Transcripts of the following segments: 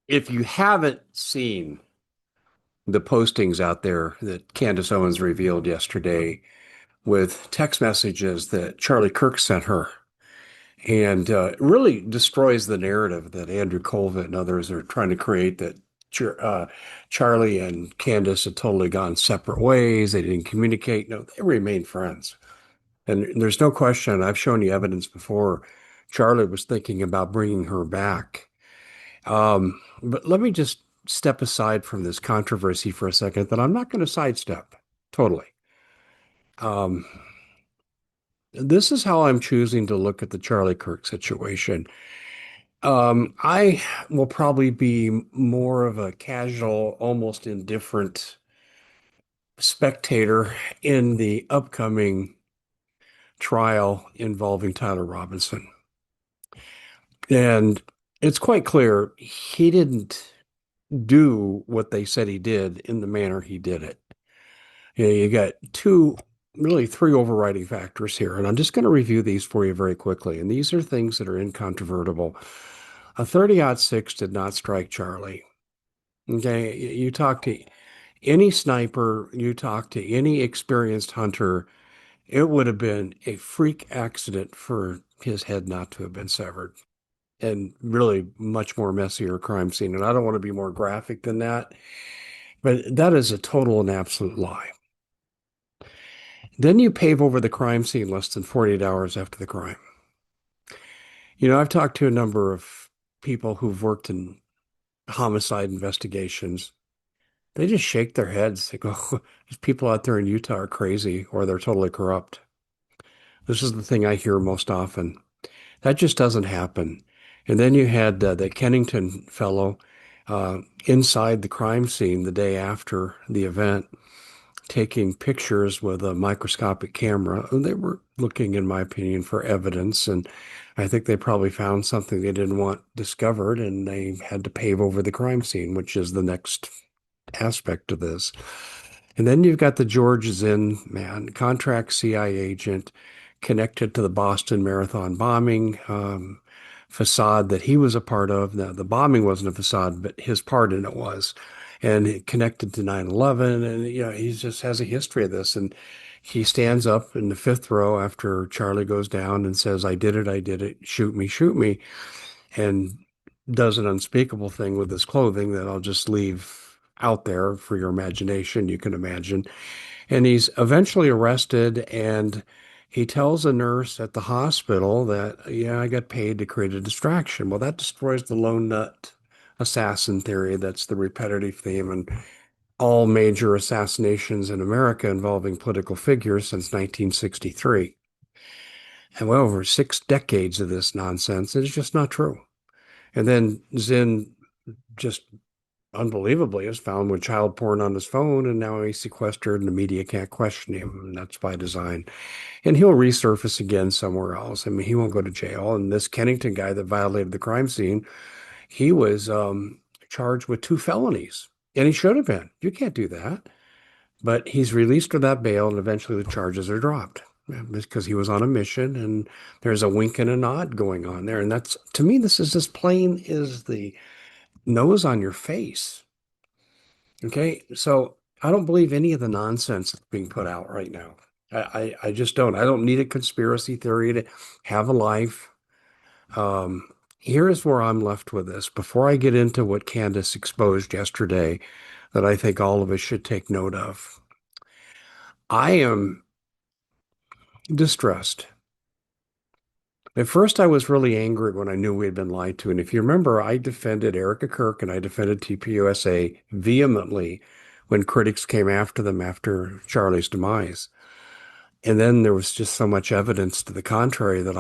If you haven't seen the postings out there that Candace Owens revealed yesterday with text messages that Charlie Kirk sent her, and really destroys the narrative that Andrew Colvin and others are trying to create that Charlie and Candace had totally gone separate ways. They didn't communicate. No, they remained friends. And there's no question, I've shown you evidence before, Charlie was thinking about bringing her back. But let me just step aside from this controversy for a second that I'm not going to sidestep totally. Um, this is how I'm choosing to look at the Charlie Kirk situation. I will probably be more of a casual, almost indifferent spectator in the upcoming trial involving Tyler Robinson. And it's quite clear he didn't do what they said he did in the manner he did it. You got two, really three overriding factors here, and I'm just going to review these for you very quickly. And these are things that are incontrovertible. A 30-06 did not strike Charlie. Okay, you talk to any sniper, you talk to any experienced hunter, it would have been a freak accident for his head not to have been severed. And really much more messier crime scene. And I don't want to be more graphic than that, but that is a total and absolute lie. Then you pave over the crime scene less than 48 hours after the crime. I've talked to a number of people who've worked in homicide investigations. They just shake their heads. They go, these people out there in Utah are crazy or they're totally corrupt. This is the thing I hear most often. That just doesn't happen. And then you had the Kennington fellow inside the crime scene the day after the event, taking pictures with a microscopic camera. And they were looking, in my opinion, for evidence. And I think they probably found something they didn't want discovered, and they had to pave over the crime scene, which is the next aspect of this. And then you've got the George Zinn man, contract CIA agent connected to the Boston Marathon bombing facade that he was a part of. Now, the bombing wasn't a facade, but his part in it was. And connected to 9/11. And, he just has a history of this. And he stands up in the fifth row after Charlie goes down and says, I did it, shoot me, and does an unspeakable thing with his clothing that I'll just leave out there for your imagination. You can imagine. And he's eventually arrested, and he tells a nurse at the hospital that, yeah, I got paid to create a distraction. Well, that destroys the lone nut assassin theory. That's the repetitive theme in all major assassinations in America involving political figures since 1963. And well, over 6 decades of this nonsense, it's just not true. And then Zinn just unbelievably is found with child porn on his phone, and now he's sequestered and the media can't question him. And that's by design. And he'll resurface again somewhere else. I mean, he won't go to jail. And this Kennington guy that violated the crime scene, he was charged with 2 felonies. And he should have been. You can't do that. But he's released without bail, and eventually the charges are dropped because he was on a mission, and there's a wink and a nod going on there. And that's, to me, this is as plain as the nose on your face. Okay, so I don't believe any of the nonsense that's being put out right now. I just don't. I don't need a conspiracy theory to have a life. Here is where I'm left with this. Before I get into what Candace exposed yesterday, that I think all of us should take note of, I am distressed. At first, I was really angry when I knew we had been lied to. And if you remember, I defended Erica Kirk and I defended TPUSA vehemently when critics came after them after Charlie's demise. And then there was just so much evidence to the contrary that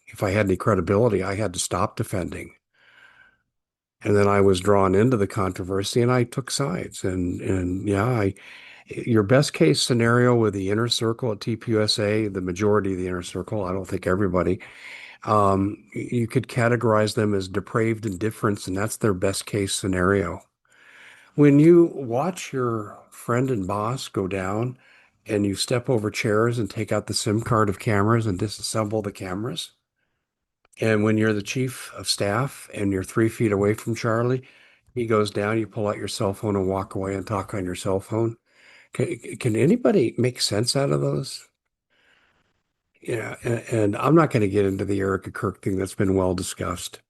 if I had any credibility, I had to stop defending. And then I was drawn into the controversy and I took sides. And yeah, your best case scenario with the inner circle at TPUSA, the majority of the inner circle, I don't think everybody, you could categorize them as depraved indifference, and that's their best case scenario. When you watch your friend and boss go down and you step over chairs and take out the SIM card of cameras and disassemble the cameras, and when you're the chief of staff and you're 3 feet away from Charlie, he goes down, you pull out your cell phone and walk away and talk on your cell phone. Can anybody make sense out of those? Yeah, and I'm not going to get into the Erica Kirk thing that's been well discussed.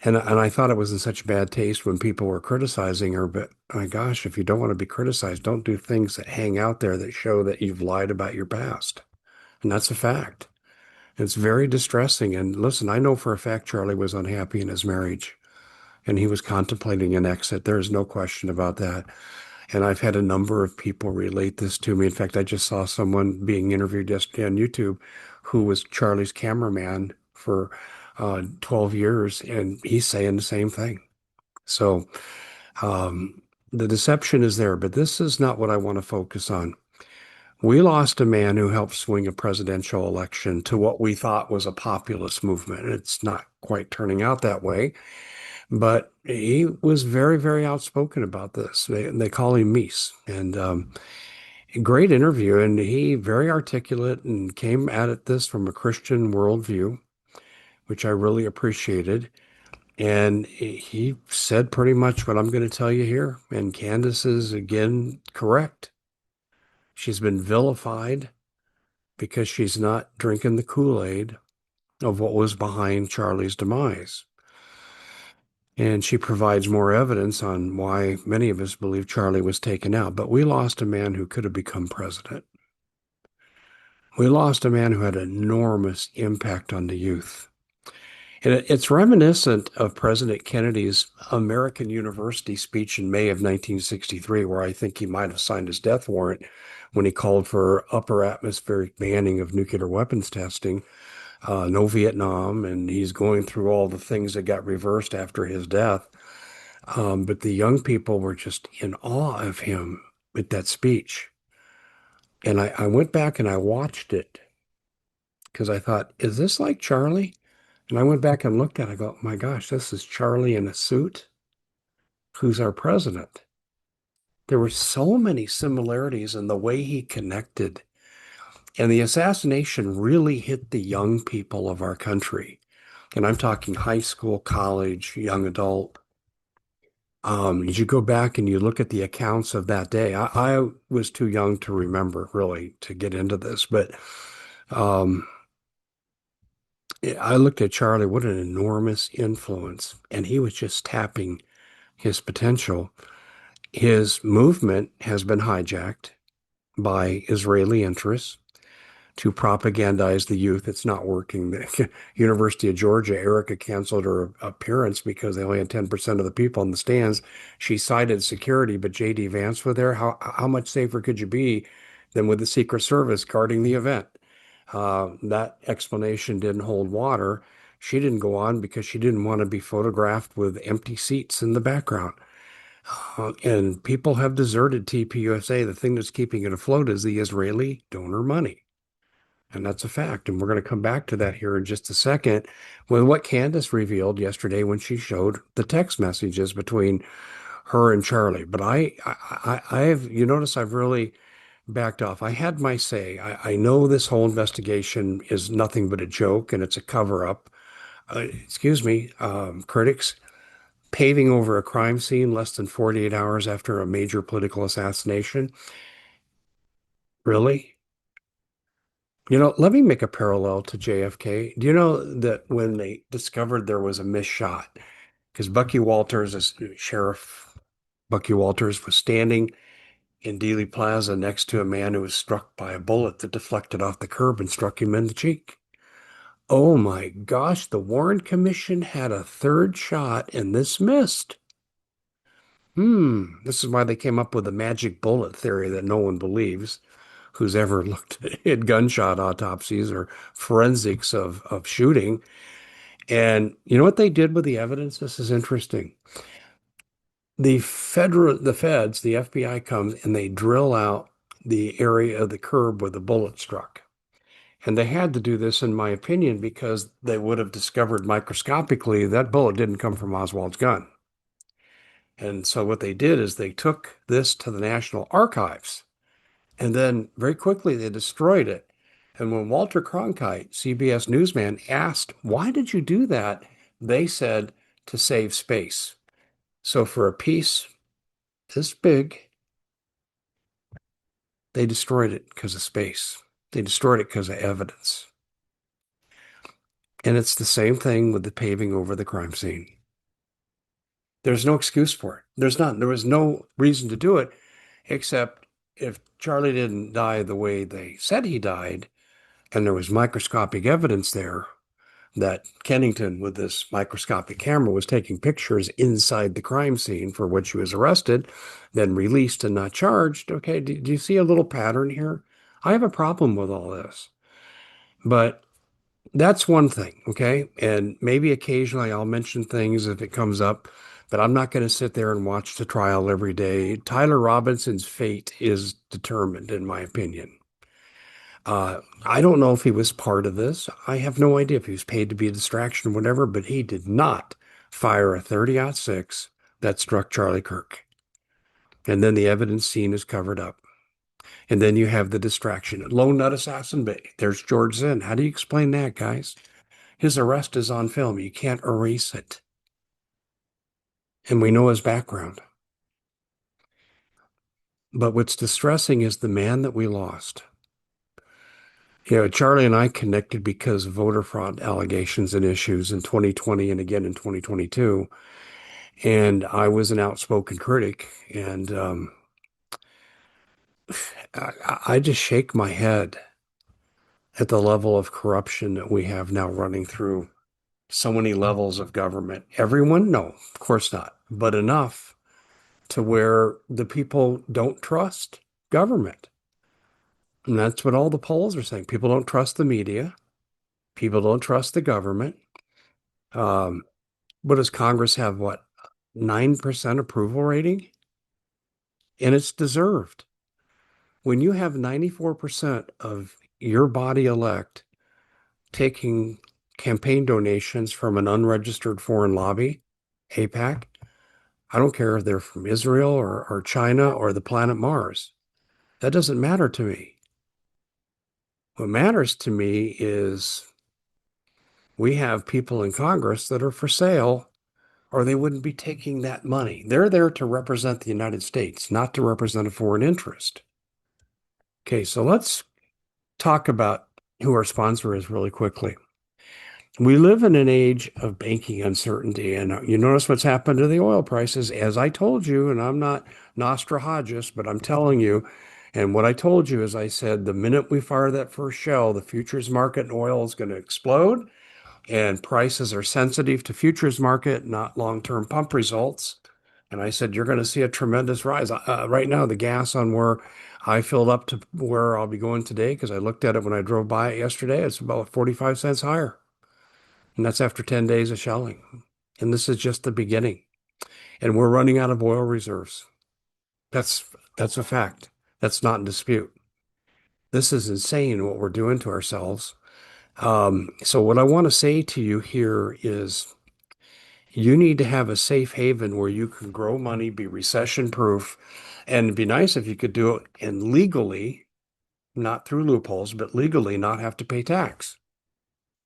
And I thought it was in such bad taste when people were criticizing her, but my gosh, if you don't want to be criticized, don't do things that hang out there that show that you've lied about your past. And that's a fact. It's very distressing. And listen, I know for a fact Charlie was unhappy in his marriage and he was contemplating an exit. There is no question about that. And I've had a number of people relate this to me. In fact, I just saw someone being interviewed yesterday on YouTube who was Charlie's cameraman for 12 years, and he's saying the same thing. So um, the deception is there, but this is not what I want to focus on. We lost a man who helped swing a presidential election to what we thought was a populist movement. It's not quite turning out that way, but he was very, very outspoken about this. They call him Meese, and great interview. And he very articulate and came at this from a Christian worldview, which I really appreciated. And he said pretty much what I'm going to tell you here. And Candace is again correct. She's been vilified because she's not drinking the Kool-Aid of what was behind Charlie's demise. And she provides more evidence on why many of us believe Charlie was taken out. But we lost a man who could have become president. We lost a man who had enormous impact on the youth. And it's reminiscent of President Kennedy's American University speech in May of 1963, where I think he might have signed his death warrant when he called for upper atmospheric banning of nuclear weapons testing, no Vietnam, and he's going through all the things that got reversed after his death. But the young people were just in awe of him with that speech. And I went back and I watched it because I thought, is this like Charlie? And I went back and looked at it. I go, my gosh, this is Charlie in a suit. Who's our president? There were so many similarities in the way he connected. And the assassination really hit the young people of our country. And I'm talking high school, college, young adult. As you go back and you look at the accounts of that day, I was too young to remember really to get into this, but um, I looked at Charlie, what an enormous influence. And he was just tapping his potential. His movement has been hijacked by Israeli interests to propagandize the youth. It's not working. The University of Georgia, Erica canceled her appearance because they only had 10% of the people in the stands. She cited security, but J.D. Vance was there. How much safer could you be than with the Secret Service guarding the event? That explanation didn't hold water. She didn't go on because she didn't want to be photographed with empty seats in the background. And people have deserted TPUSA. The thing that's keeping it afloat is the Israeli donor money. And that's a fact. And we're going to come back to that here in just a second with what Candace revealed yesterday when she showed the text messages between her and Charlie. But I've, you notice I've really backed off. I had my say. I know this whole investigation is nothing but a joke and it's a cover up. Excuse me, critics paving over a crime scene less than 48 hours after a major political assassination. Really? You know, let me make a parallel to JFK. Do you know that when they discovered there was a missed shot, because Bucky Walters, as Sheriff Bucky Walters, was standing in Dealey Plaza next to a man who was struck by a bullet that deflected off the curb and struck him in the cheek. Oh my gosh, the Warren Commission had a third shot and this missed. This is why they came up with the magic bullet theory that no one believes who's ever looked at gunshot autopsies or forensics of shooting. And you know what they did with the evidence? This is interesting. The feds, the FBI comes and they drill out the area of the curb where the bullet struck. And they had to do this, in my opinion, because they would have discovered microscopically that bullet didn't come from Oswald's gun. And so what they did is they took this to the National Archives and then very quickly they destroyed it. And when Walter Cronkite, CBS newsman, asked, why did you do that? They said, to save space. So for a piece this big, they destroyed it because of space. They destroyed it because of evidence. And it's the same thing with the paving over the crime scene. There's no excuse for it. There's not. There was no reason to do it, except if Charlie didn't die the way they said he died, and there was microscopic evidence there that Kennington, with this microscopic camera, was taking pictures inside the crime scene for which he was arrested, then released and not charged. Okay, do you see a little pattern here? I have a problem with all this, but that's one thing, okay? And maybe occasionally I'll mention things if it comes up, but I'm not going to sit there and watch the trial every day. Tyler Robinson's fate is determined, in my opinion. I don't know if he was part of this. I have no idea if he was paid to be a distraction or whatever, but he did not fire a 30-06 that struck Charlie Kirk. And then the evidence scene is covered up. And then you have the distraction. Lone nut assassin, but there's George Zinn. How do you explain that, guys? His arrest is on film. You can't erase it. And we know his background. But what's distressing is the man that we lost. You know, Charlie and I connected because of voter fraud allegations and issues in 2020 and again in 2022. And I was an outspoken critic. And I just shake my head at the level of corruption that we have now running through so many levels of government. Everyone? No, of course not. But enough to where the people don't trust government. And that's what all the polls are saying. People don't trust the media. People don't trust the government. Um, what does Congress have? What, 9% approval rating? And it's deserved. When you have 94% of your body elect taking campaign donations from an unregistered foreign lobby, APAC, I don't care if they're from Israel or China or the planet Mars. That doesn't matter to me. What matters to me is we have people in Congress that are for sale, or they wouldn't be taking that money. They're there to represent the United States, not to represent a foreign interest. Okay, so let's talk about who our sponsor is really quickly. We live in an age of banking uncertainty, and you notice what's happened to the oil prices, as I told you, and I'm not Nostradamus, but I'm telling you. And what I told you is I said the minute we fire that first shell, the futures market in oil is going to explode, and prices are sensitive to futures market, not long-term pump results. And I said, you're going to see a tremendous rise. Right now, the gas on where I filled up to where I'll be going today, because I looked at it when I drove by it yesterday, it's about 45 cents higher. And that's after 10 days of shelling. And this is just the beginning. And we're running out of oil reserves. That's that's a fact. That's not in dispute. This is insane what we're doing to ourselves. So what I want to say to you here is you need to have a safe haven where you can grow money, be recession proof, and it'd be nice if you could do it and legally, not through loopholes, but legally not have to pay tax.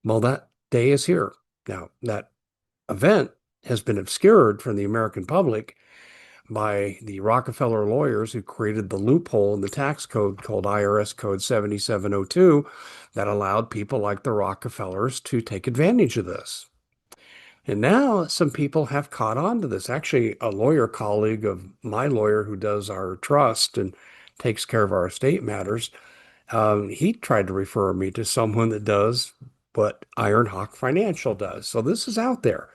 Well, that day is here. Now, that event has been obscured from the American public by the Rockefeller lawyers who created the loophole in the tax code called IRS Code 7702 that allowed people like the Rockefellers to take advantage of this. And now some people have caught on to this. Actually, a lawyer colleague of my lawyer who does our trust and takes care of our estate matters, he tried to refer me to someone that does what Ironhawk Financial does. So this is out there.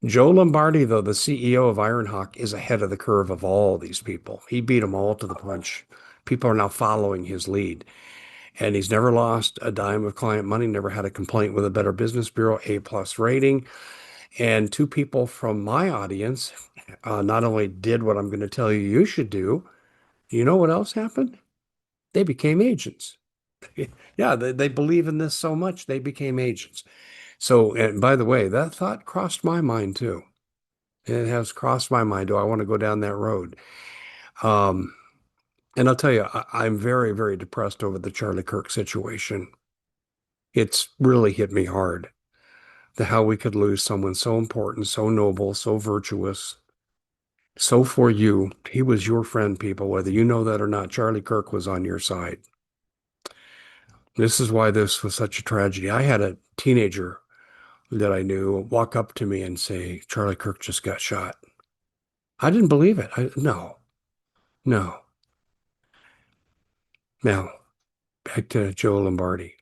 Joe Lombardi, though, the CEO of Ironhawk, is ahead of the curve of all these people. He beat them all to the punch. People are now following his lead. And he's never lost a dime of client money, never had a complaint with a Better Business Bureau, A+ rating. And two people from my audience not only did what I'm going to tell you you should do, you know what else happened? They became agents. Yeah, they believe in this so much, they became agents. So, and by the way, that thought crossed my mind too. It has crossed my mind. Do I want to go down that road? Um, and I'll tell you, I'm very, very depressed over the Charlie Kirk situation. It's really hit me hard. The how we could lose someone so important, so noble, so virtuous. So for you, he was your friend, people, whether you know that or not. Charlie Kirk was on your side. This is why this was such a tragedy. I had a teenager that I knew walk up to me and say, Charlie Kirk just got shot. I didn't believe it. No, no. Now, back to Joe Lombardi.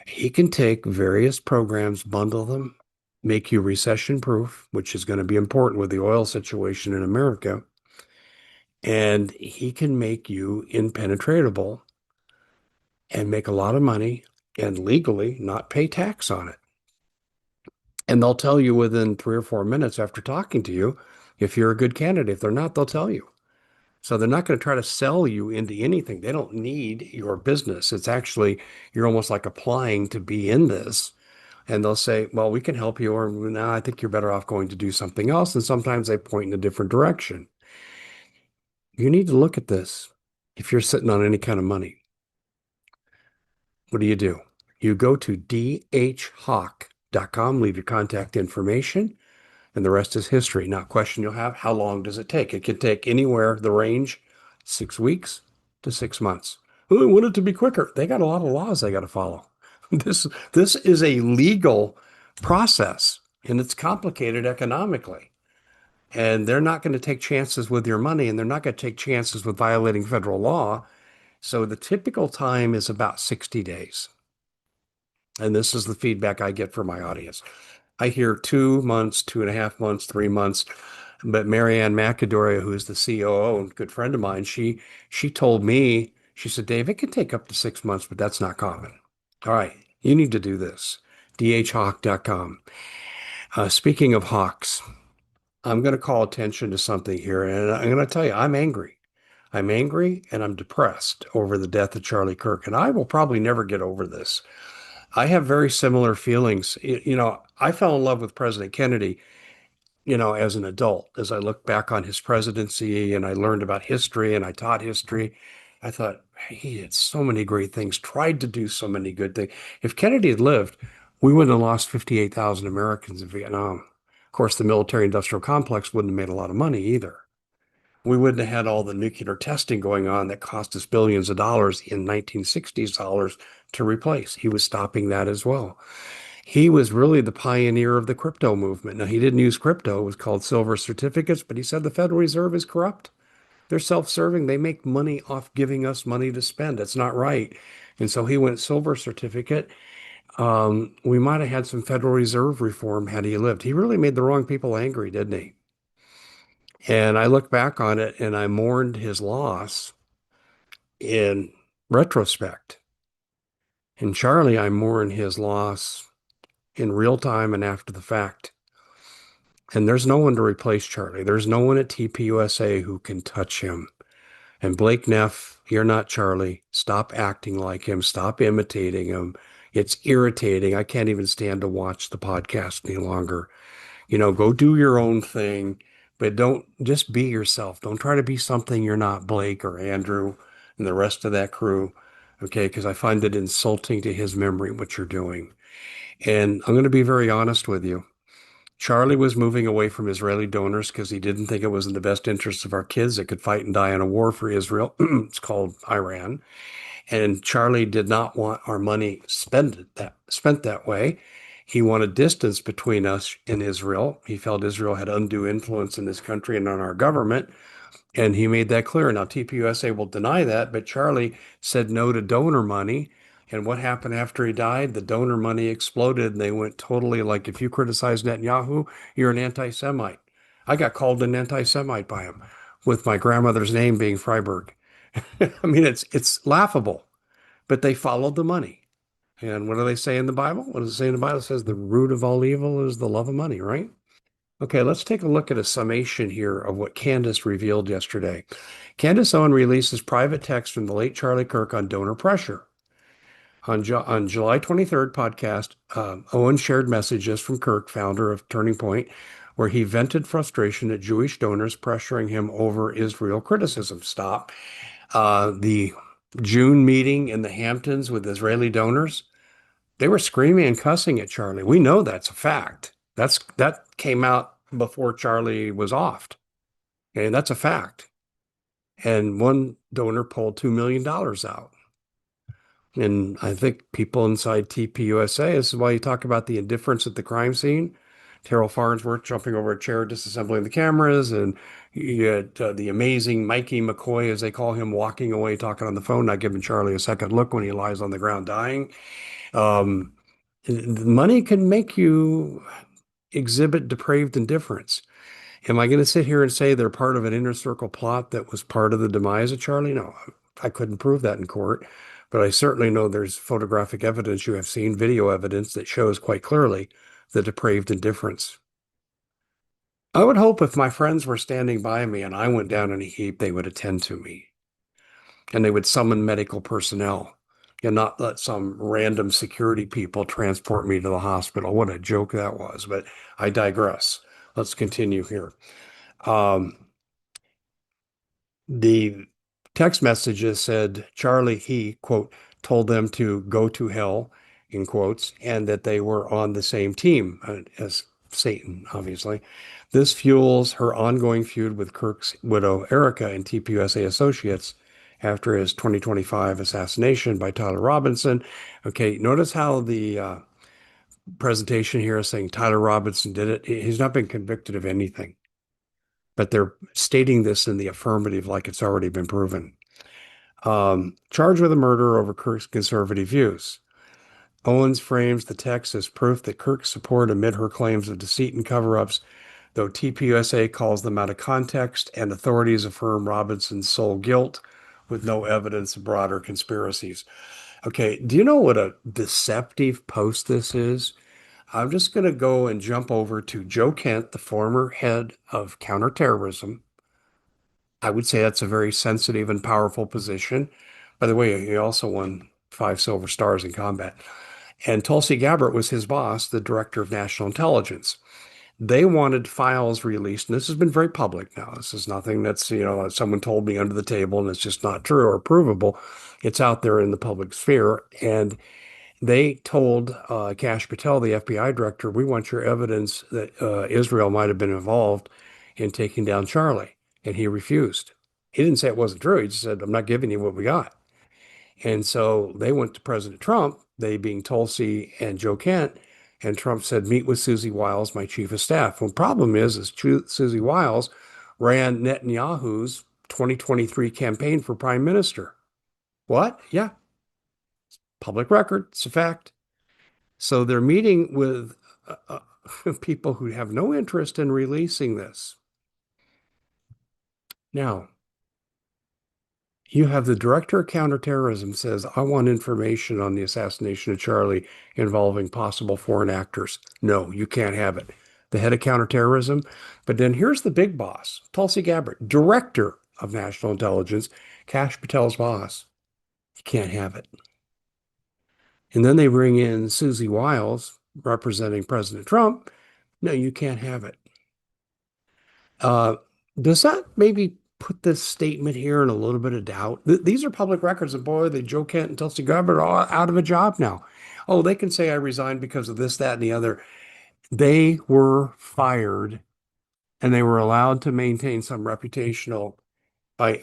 He can take various programs, bundle them, make you recession proof, which is going to be important with the oil situation in America. And he can make you impenetrable and make a lot of money and legally not pay tax on it. And they'll tell you within 3 or 4 minutes after talking to you if you're a good candidate. If they're not, they'll tell you. So they're not going to try to sell you into anything. They don't need your business. It's actually, you're almost like applying to be in this. And they'll say, well, we can help you, or no, I think you're better off going to do something else. And sometimes they point in a different direction. You need to look at this. If you're sitting on any kind of money, what do? You go to dhawk.com, leave your contact information, and the rest is history. Now, question you'll have, how long does it take? It can take anywhere, the range, 6 weeks to 6 months. Ooh, we want it to be quicker. They got a lot of laws they got to follow. This is a legal process, and it's complicated economically. And they're not going to take chances with your money, and they're not going to take chances with violating federal law. So the typical time is about 60 days. And this is the feedback I get from my audience. I hear 2 months, 2.5 months, 3 months. But Marianne McAdoria, who is the COO and good friend of mine, she told me, she said, Dave, it can take up to 6 months, but that's not common. All right, you need to do this. dhawk.com. Speaking of hawks, I'm going to call attention to something here, and I'm going to tell you, I'm angry. I'm angry and I'm depressed over the death of Charlie Kirk, and I will probably never get over this. I have very similar feelings. I fell in love with President Kennedy, as an adult. As I look back on his presidency and I learned about history and I taught history, I thought he did so many great things, tried to do so many good things. If Kennedy had lived, we wouldn't have lost 58,000 Americans in Vietnam. Of course, the military industrial complex wouldn't have made a lot of money either. We wouldn't have had all the nuclear testing going on that cost us billions of dollars in 1960s dollars to replace. He was stopping that as well. He was really the pioneer of the crypto movement. Now, he didn't use crypto, it was called silver certificates, but he said the Federal Reserve is corrupt. They're self-serving. They make money off giving us money to spend. That's not right. And so he went silver certificate. We might have had some Federal Reserve reform had he lived. He really made the wrong people angry, didn't he? And I look back on it and I mourned his loss in retrospect. And Charlie, I mourn his loss in real time and after the fact. And there's no one to replace Charlie. There's no one at TPUSA who can touch him. And Blake Neff, you're not Charlie. Stop acting like him. Stop imitating him. It's irritating. I can't even stand to watch the podcast any longer. Go do your own thing, but don't just be yourself. Don't try to be something you're not, Blake or Andrew and the rest of that crew. Okay, because I find it insulting to his memory what you're doing. And I'm going to be very honest with you. Charlie was moving away from Israeli donors because he didn't think it was in the best interest of our kids that could fight and die in a war for Israel. It's called Iran. And Charlie did not want our money spent that way. He wanted distance between us and Israel. He felt Israel had undue influence in this country and on our government. And he made that clear. Now, TPUSA will deny that, but Charlie said no to donor money. And what happened after he died? The donor money exploded and they went totally like, if you criticize Netanyahu, you're an anti-Semite. I got called an anti-Semite by him with my grandmother's name being Freiberg. I mean, it's laughable, but they followed the money. And what do they say in the Bible? What does it say in the Bible? It says the root of all evil is the love of money, right? Okay, let's take a look at a summation here of what Candace revealed yesterday. Candace Owen releases private text from the late Charlie Kirk on donor pressure. On July 23rd podcast, Owen shared messages from Kirk, founder of Turning Point, where he vented frustration at Jewish donors pressuring him over Israel criticism. Stop. The June meeting in the Hamptons with Israeli donors, they were screaming and cussing at Charlie. We know that's a fact. That came out before Charlie was offed. And that's a fact. And one donor pulled $2 million out. And I think people inside TPUSA, this is why you talk about the indifference at the crime scene. Terrell Farnsworth jumping over a chair, disassembling the cameras, and you get the amazing Mikey McCoy, as they call him, walking away, talking on the phone, not giving Charlie a second look when he lies on the ground dying. Um, Money can make you exhibit depraved indifference. Am I going to sit here and say they're part of an inner circle plot that was part of the demise of Charlie? No, I couldn't prove that in court, but I certainly know there's photographic evidence. You have seen video evidence that shows quite clearly the depraved indifference. I would hope if my friends were standing by me and I went down in a heap, they would attend to me and they would summon medical personnel and not let some random security people transport me to the hospital. What a joke that was, but I digress. Let's continue here. Um, The text messages said Charlie, he, quote, told them to go to hell, in quotes, and that they were on the same team as Satan, obviously. This fuels her ongoing feud with Kirk's widow, Erica, and TPUSA Associates after his 2025 assassination by Tyler Robinson. Okay, notice how the presentation here is saying Tyler Robinson did it. He's not been convicted of anything, but they're stating this in the affirmative like it's already been proven. Charged with a murder over Kirk's conservative views. Owens frames the text as proof that Kirk's support amid her claims of deceit and cover-ups, though TPUSA calls them out of context and authorities affirm Robinson's sole guilt with no evidence of broader conspiracies. Okay, do you know what a deceptive post this is? I'm just going to go and jump over to Joe Kent, the former head of counterterrorism. I would say that's a very sensitive and powerful position. By the way, he also won 5 silver stars in combat. And Tulsi Gabbard was his boss, the director of national intelligence. They wanted files released, and this has been very public now. This is nothing that's, someone told me under the table and it's just not true or provable. It's out there in the public sphere. And they told Kash Patel, the FBI director, we want your evidence that Israel might have been involved in taking down Charlie. And he refused. He didn't say it wasn't true. He just said, I'm not giving you what we got. And so they went to President Trump, they being Tulsi and Joe Kent, and Trump said, meet with Susie Wiles, my chief of staff. Well, the problem is Susie Wiles ran Netanyahu's 2023 campaign for prime minister. What? Yeah, public record. It's a fact. So they're meeting with people who have no interest in releasing this. Now, you have the director of counterterrorism says, I want information on the assassination of Charlie involving possible foreign actors. No, you can't have it. The head of counterterrorism. But then here's the big boss, Tulsi Gabbard, director of national intelligence, Kash Patel's boss. You can't have it. And then they bring in Susie Wiles, representing President Trump. No, you can't have it. Uh, does that maybe put this statement here in a little bit of doubt? These are public records, and boy, the Joe Kent and Tulsi Gabbard are all out of a job now. Oh, they can say I resigned because of this, that, and the other. They were fired, and they were allowed to maintain some reputational, by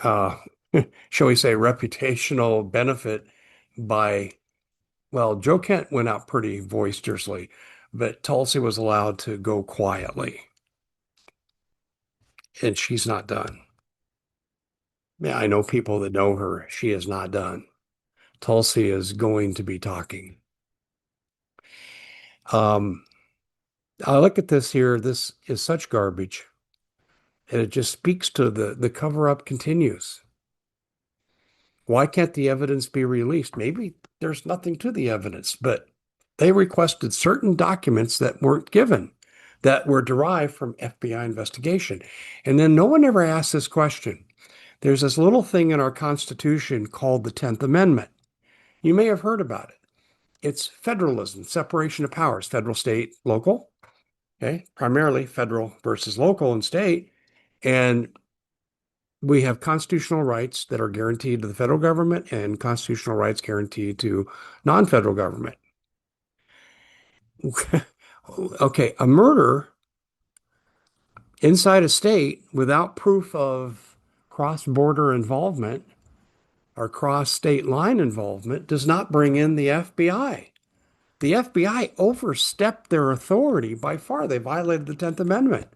shall we say, reputational benefit by. Well, Joe Kent went out pretty boisterously, but Tulsi was allowed to go quietly, and she's not done. Yeah, I know people that know her. She is not done. Tulsi is going to be talking. Um, I look at this here. This is such garbage, and it just speaks to the cover up continues. Why can't the evidence be released? Maybe there's nothing to the evidence, but they requested certain documents that weren't given, that were derived from FBI investigation. And then no one ever asked this question. There's this little thing in our Constitution called the 10th Amendment. You may have heard about it. It's federalism, separation of powers, federal, state, local, okay? Primarily federal versus local and state. And we have constitutional rights that are guaranteed to the federal government and constitutional rights guaranteed to non-federal government. Okay, a murder inside a state without proof of cross-border involvement or cross-state line involvement does not bring in the FBI. The FBI overstepped their authority by far. They violated the 10th Amendment.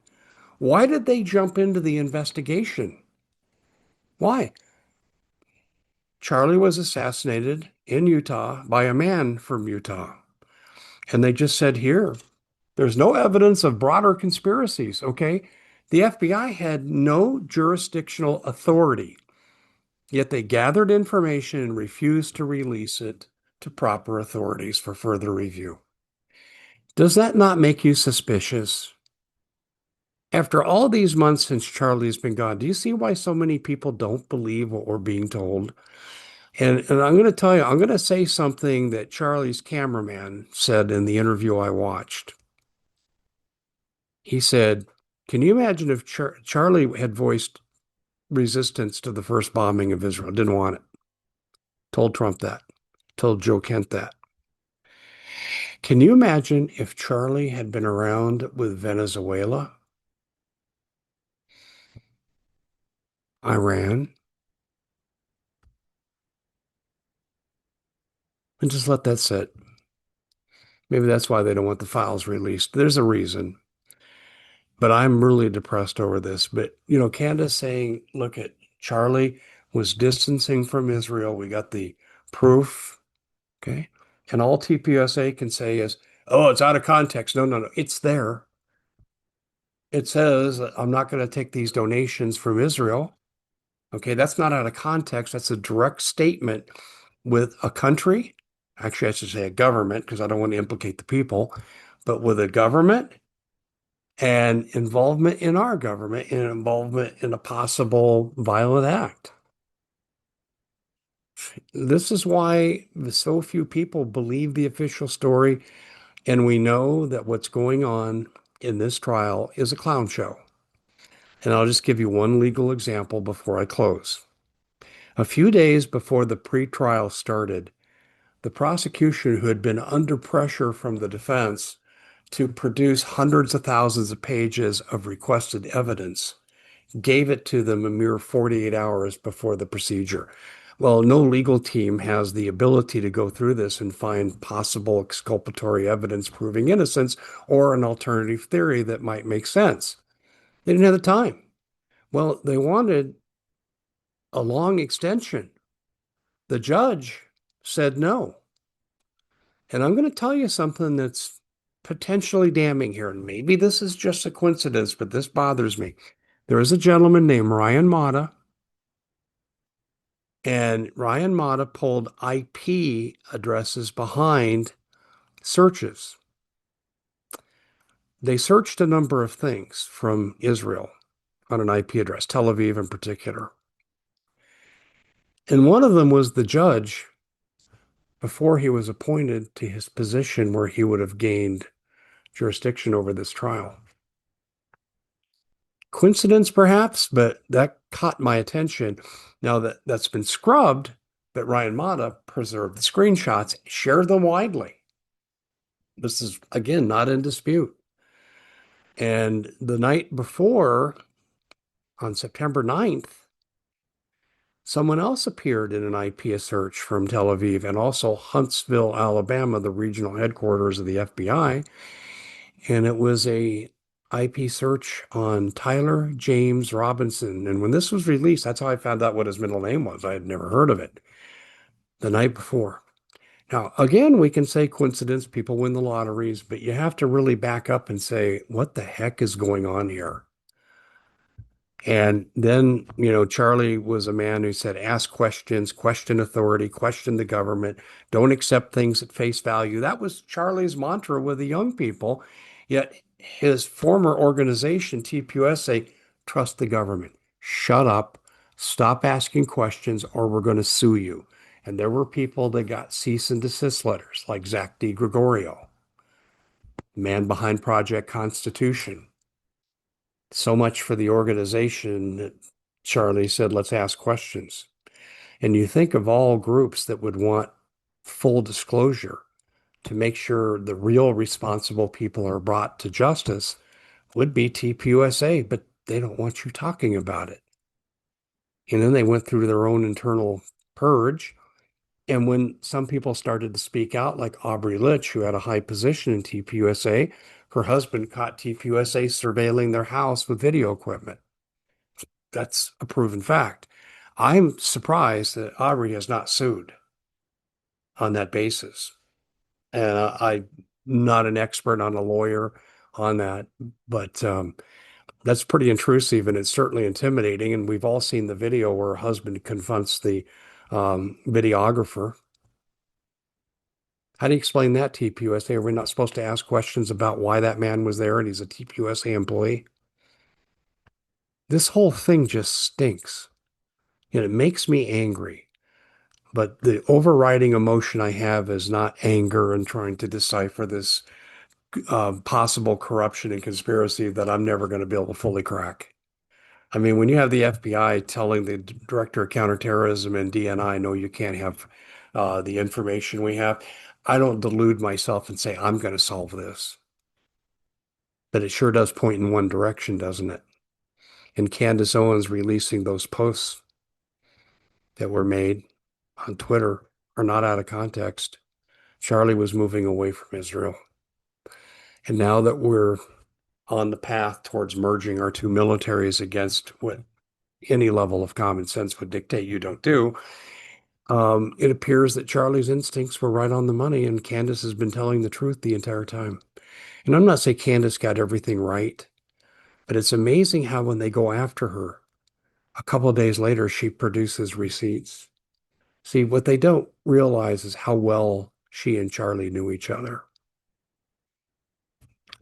Why did they jump into the investigation? Why? Charlie was assassinated in Utah by a man from Utah. And they just said, here, there's no evidence of broader conspiracies, okay? The FBI had no jurisdictional authority, yet they gathered information and refused to release it to proper authorities for further review. Does that not make you suspicious? After all these months since Charlie's been gone, do you see why so many people don't believe what we're being told? And I'm going to tell you, I'm going to say something that Charlie's cameraman said in the interview I watched. He said, can you imagine if Charlie had voiced resistance to the first bombing of Israel? Didn't want it. Told Trump that. Told Joe Kent that. Can you imagine if Charlie had been around with Venezuela, Iran, and just let that sit? Maybe that's why they don't want the files released. There's a reason. But I'm really depressed over this. But, Candace saying, look at Charlie was distancing from Israel. We got the proof. Okay. And all TPUSA can say is, oh, it's out of context. No, no, no. It's there. It says, I'm not going to take these donations from Israel. Okay. That's not out of context. That's a direct statement with a country. Actually, I should say a government because I don't want to implicate the people, but with a government and involvement in our government and involvement in a possible violent act. This is why so few people believe the official story, and we know that what's going on in this trial is a clown show. And I'll just give you one legal example before I close. A few days before the pre-trial started, the prosecution, who had been under pressure from the defense to produce hundreds of thousands of pages of requested evidence, gave it to them a mere 48 hours before the procedure. Well, no legal team has the ability to go through this and find possible exculpatory evidence proving innocence or an alternative theory that might make sense. They didn't have the time. Well, they wanted a long extension. The judge said no. And I'm going to tell you something that's potentially damning here. And maybe this is just a coincidence, but this bothers me. There is a gentleman named Ryan Mata, and Ryan Mata pulled IP addresses behind searches. They searched a number of things from Israel on an IP address, Tel Aviv in particular. And one of them was the judge before he was appointed to his position where he would have gained jurisdiction over this trial. Coincidence, perhaps, but that caught my attention. Now that's been scrubbed, but Ryan Mata preserved the screenshots, shared them widely. This is, again, not in dispute. And the night before, on September 9th, someone else appeared in an IP search from Tel Aviv and also Huntsville, Alabama, the regional headquarters of the FBI. And it was a IP search on Tyler James Robinson. And when this was released, that's how I found out what his middle name was. I had never heard of it the night before. Now, again, we can say coincidence, people win the lotteries, but you have to really back up and say, what the heck is going on here? And then, Charlie was a man who said, ask questions, question authority, question the government, don't accept things at face value. That was Charlie's mantra with the young people. Yet his former organization, TPUSA, trust the government. Shut up, stop asking questions, or we're going to sue you. And there were people that got cease and desist letters, like Zach DiGregorio, man behind Project Constitution. So much for the organization that Charlie said, let's ask questions. And you think of all groups that would want full disclosure to make sure the real responsible people are brought to justice. would be TPUSA, but they don't want you talking about it. And then they went through their own internal purge. And when some people started to speak out, like Aubrey Litch, who had a high position in TPUSA, her husband caught TPUSA surveilling their house with video equipment. That's a proven fact. I'm surprised that Aubrey has not sued on that basis. And I'm not an expert on a lawyer on that, but that's pretty intrusive and it's certainly intimidating. And we've all seen the video where her husband confronts the videographer. How do you explain that, TPUSA? Are we not supposed to ask questions about why that man was there and he's a TPUSA employee? This whole thing just stinks and it makes me angry. But the overriding emotion I have is not anger and trying to decipher this possible corruption and conspiracy that I'm never going to be able to fully crack. I mean, when you have the FBI telling the director of counterterrorism and DNI, no, you can't have the information we have, I don't delude myself and say, I'm going to solve this. But it sure does point in one direction, doesn't it? And Candace Owens releasing those posts that were made on Twitter are not out of context. Charlie was moving away from Israel. And now that we're on the path towards merging our two militaries against what any level of common sense would dictate you don't do, it appears that Charlie's instincts were right on the money, and Candace has been telling the truth the entire time. And I'm not saying Candace got everything right, but it's amazing how when they go after her, a couple of days later, she produces receipts. See, what they don't realize is how well she and Charlie knew each other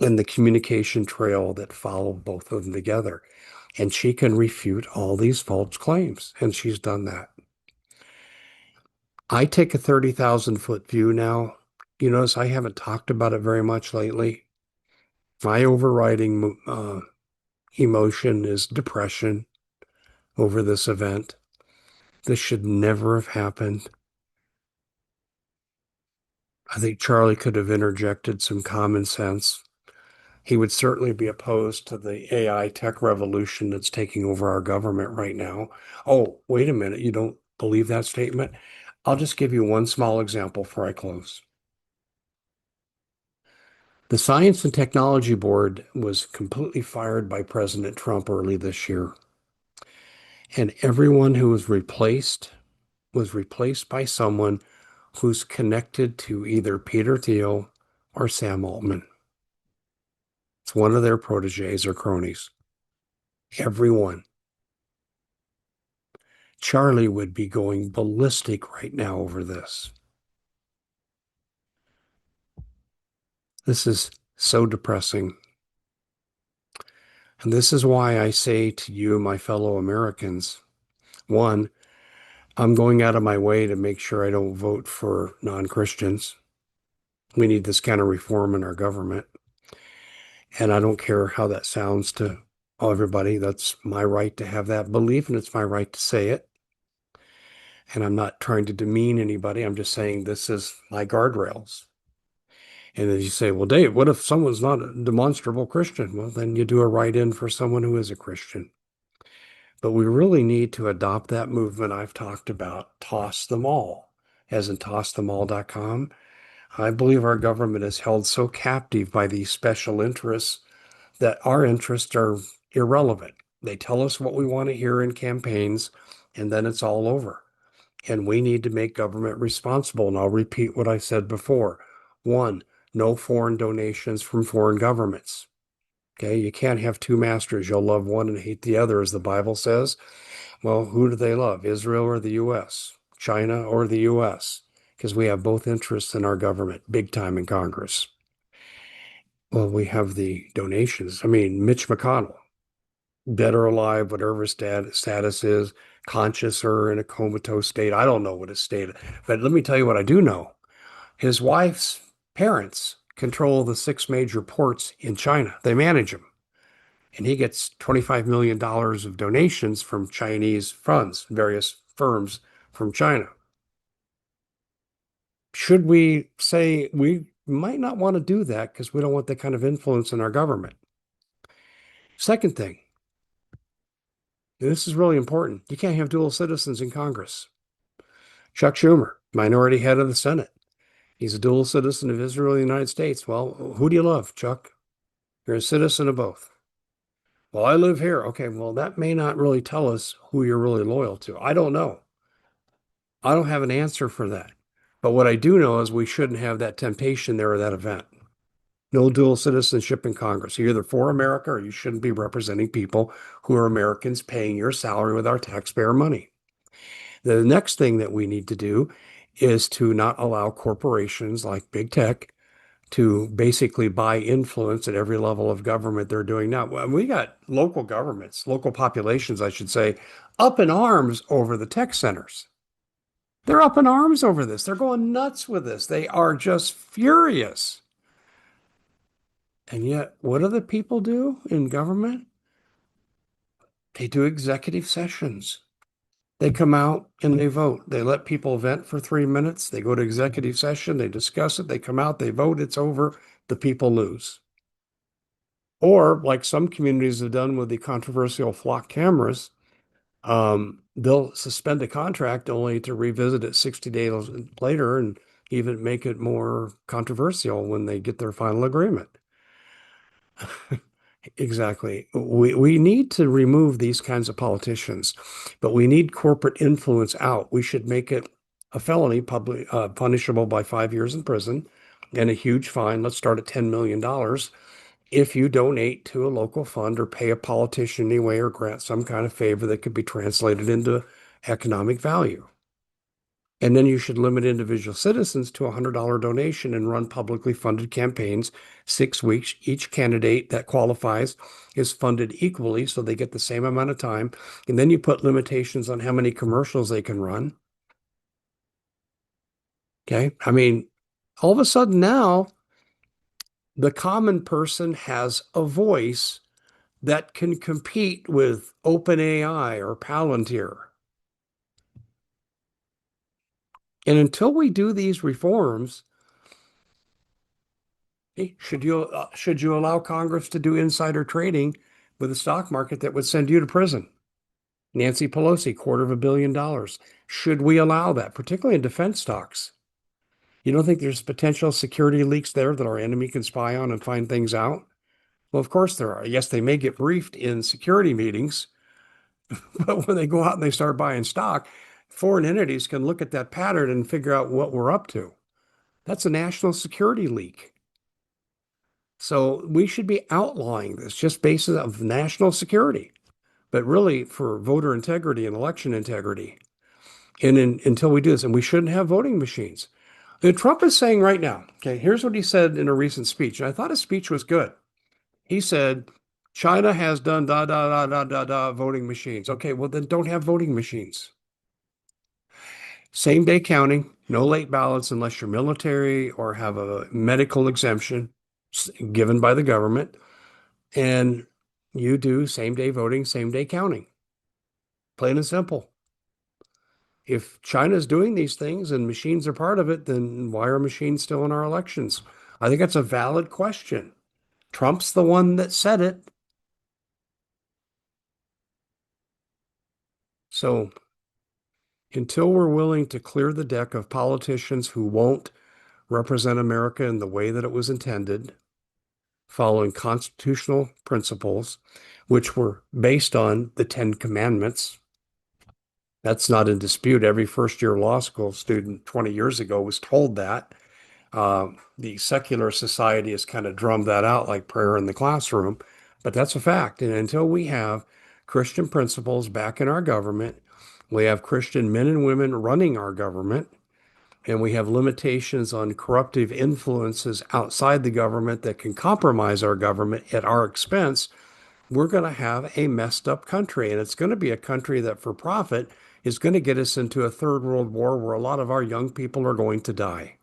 and the communication trail that followed both of them together. And she can refute all these false claims, and she's done that. I take a 30,000-foot view now. You notice I haven't talked about it very much lately. My overriding emotion is depression over this event. This should never have happened. I think Charlie could have interjected some common sense. He would certainly be opposed to the AI tech revolution that's taking over our government right now. Oh, wait a minute. You don't believe that statement? I'll just give you one small example before I close. The Science and Technology Board was completely fired by President Trump early this year. And everyone who was replaced by someone who's connected to either Peter Thiel or Sam Altman. It's one of their proteges or cronies. Everyone. Charlie would be going ballistic right now over this. This is so depressing. And this is why I say to you, my fellow Americans, one, I'm going out of my way to make sure I don't vote for non-Christians. We need this kind of reform in our government. And I don't care how that sounds to everybody. That's my right to have that belief, and it's my right to say it. And I'm not trying to demean anybody. I'm just saying this is my guardrails. And then you say, well, Dave, what if someone's not a demonstrable Christian? Well, then you do a write-in for someone who is a Christian. But we really need to adopt that movement I've talked about, toss them all, as in tossthemall.com. I believe our government is held so captive by these special interests that our interests are irrelevant. They tell us what we want to hear in campaigns, and then it's all over. And we need to make government responsible. And I'll repeat what I said before. One, no foreign donations from foreign governments. Okay, you can't have two masters. You'll love one and hate the other, as the Bible says. Well, who do they love? Israel or the U.S.? China or the U.S.? Because we have both interests in our government, big time in Congress. Well, we have the donations. I mean, Mitch McConnell, dead or alive, whatever his status is, conscious or in a comatose state. I don't know what his state is. But let me tell you what I do know. His wife's parents control the six major ports in China. They manage them. And he gets $25 million of donations from Chinese funds, various firms from China. Should we say we might not want to do that because we don't want that kind of influence in our government? Second thing, and this is really important, you can't have dual citizens in Congress. Chuck Schumer, minority head of the Senate. He's a dual citizen of Israel and the United States. Well, who do you love, Chuck? You're a citizen of both. Well, I live here. Okay, well, that may not really tell us who you're really loyal to. I don't know. I don't have an answer for that. But what I do know is we shouldn't have that temptation there at that event. No dual citizenship in Congress. You're either for America or you shouldn't be representing people who are Americans paying your salary with our taxpayer money. The next thing that we need to do is to not allow corporations like big tech to basically buy influence at every level of government they're doing now. We got local governments, local populations, I should say, up in arms over the tech centers. They're up in arms over this. They're going nuts with this. They are just furious. And yet, what do the people do in government? They do executive sessions. They come out and they vote. They let people vent for 3 minutes. They go to executive session. They discuss it. They come out. They vote. It's over. The people lose. Or, like some communities have done with the controversial flock cameras, they'll suspend a contract only to revisit it 60 days later and even make it more controversial when they get their final agreement. Exactly. We need to remove these kinds of politicians, but we need corporate influence out. We should make it a felony, punishable by 5 years in prison and a huge fine. Let's start at $10 million if you donate to a local fund or pay a politician anyway or grant some kind of favor that could be translated into economic value. And then you should limit individual citizens to a $100 donation and run publicly funded campaigns, 6 weeks. Each candidate that qualifies is funded equally, so they get the same amount of time. And then you put limitations on how many commercials they can run. Okay. I mean, all of a sudden now, the common person has a voice that can compete with OpenAI or Palantir. And until we do these reforms, hey, should you allow Congress to do insider trading with the stock market that would send you to prison? Nancy Pelosi, $250 million. Should we allow that, particularly in defense stocks? You don't think there's potential security leaks there that our enemy can spy on and find things out? Well, of course there are. Yes, they may get briefed in security meetings, but when they go out and they start buying stock, foreign entities can look at that pattern and figure out what we're up to. That's a national security leak. So we should be outlawing this just based of national security, but really for voter integrity and election integrity. And until we do this, and we shouldn't have voting machines. And Trump is saying right now, okay, here's what he said in a recent speech. And I thought his speech was good. He said, China has done da da da da da da voting machines. Okay, well then don't have voting machines. Same day counting, no late ballots unless you're military or have a medical exemption given by the government. And you do same day voting, same day counting. Plain and simple. If China's doing these things and machines are part of it, then why are machines still in our elections? I think that's a valid question. Trump's the one that said it. So until we're willing to clear the deck of politicians who won't represent America in the way that it was intended, following constitutional principles, which were based on the Ten Commandments. That's not in dispute. Every first year law school student 20 years ago was told that. The secular society has kind of drummed that out like prayer in the classroom, but that's a fact. And until we have Christian principles back in our government, we have Christian men and women running our government, and we have limitations on corruptive influences outside the government that can compromise our government at our expense, we're going to have a messed up country. And it's going to be a country that, for profit, is going to get us into a third world war where a lot of our young people are going to die.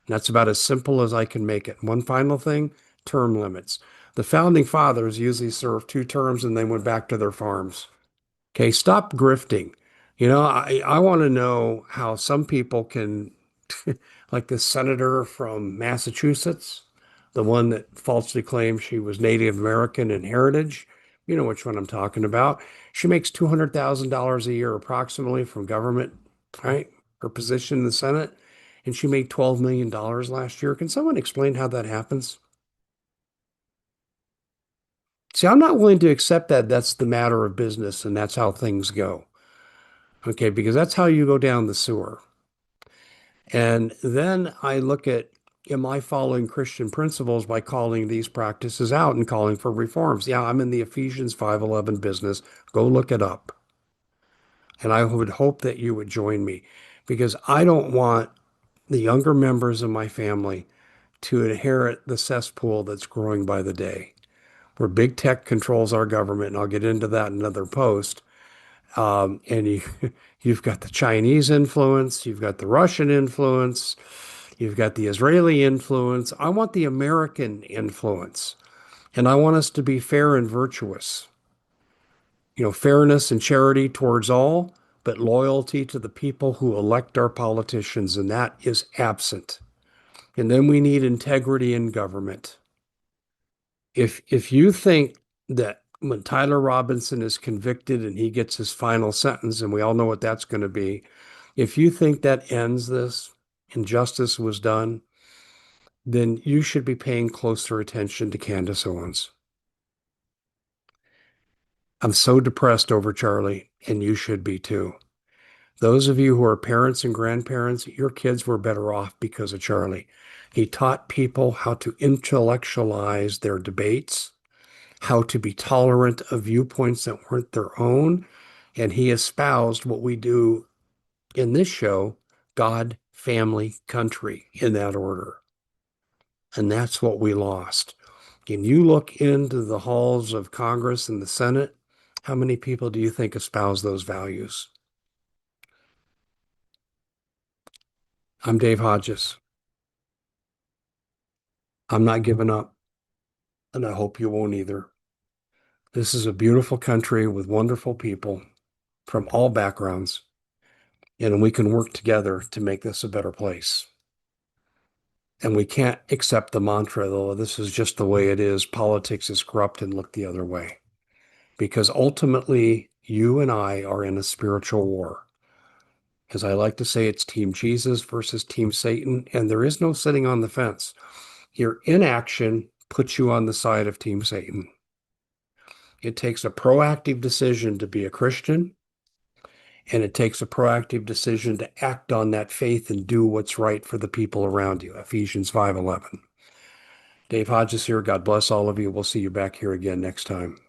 And that's about as simple as I can make it. One final thing, term limits. The founding fathers usually served 2 terms and they went back to their farms. Okay, stop grifting. I want to know how some people can, like the senator from Massachusetts, the one that falsely claims she was Native American in heritage. You know which one I'm talking about. She makes $200,000 a year approximately from government, right? Her position in the Senate, and she made $12 million last year. Can someone explain how that happens? See, I'm not willing to accept that that's the matter of business and that's how things go. Okay, because that's how you go down the sewer. And then I look at, am I following Christian principles by calling these practices out and calling for reforms? Yeah, I'm in the Ephesians 5:11 business. Go look it up. And I would hope that you would join me because I don't want the younger members of my family to inherit the cesspool that's growing by the day, where big tech controls our government. And I'll get into that in another post. And you've got the Chinese influence, you've got the Russian influence, you've got the Israeli influence. I want the American influence, and I want us to be fair and virtuous. Fairness and charity towards all, but loyalty to the people who elect our politicians, and that is absent. And then we need integrity in government. If you think that when Tyler Robinson is convicted and he gets his final sentence, and we all know what that's going to be, if you think that ends this and justice was done, then you should be paying closer attention to Candace Owens. I'm so depressed over Charlie, and you should be too. Those of you who are parents and grandparents, your kids were better off because of Charlie. He taught people how to intellectualize their debates, how to be tolerant of viewpoints that weren't their own. And he espoused what we do in this show: God, family, country, in that order. And that's what we lost. Can you look into the halls of Congress and the Senate? How many people do you think espouse those values? I'm Dave Hodges. I'm not giving up, and I hope you won't either. This is a beautiful country with wonderful people from all backgrounds, and we can work together to make this a better place. And we can't accept the mantra, though, this is just the way it is. Politics is corrupt and look the other way. Because ultimately, you and I are in a spiritual war. As I like to say, it's Team Jesus versus Team Satan, and there is no sitting on the fence. Your inaction puts you on the side of Team Satan. It takes a proactive decision to be a Christian, and it takes a proactive decision to act on that faith and do what's right for the people around you. Ephesians 5:11. Dave Hodges here. God bless all of you. We'll see you back here again next time.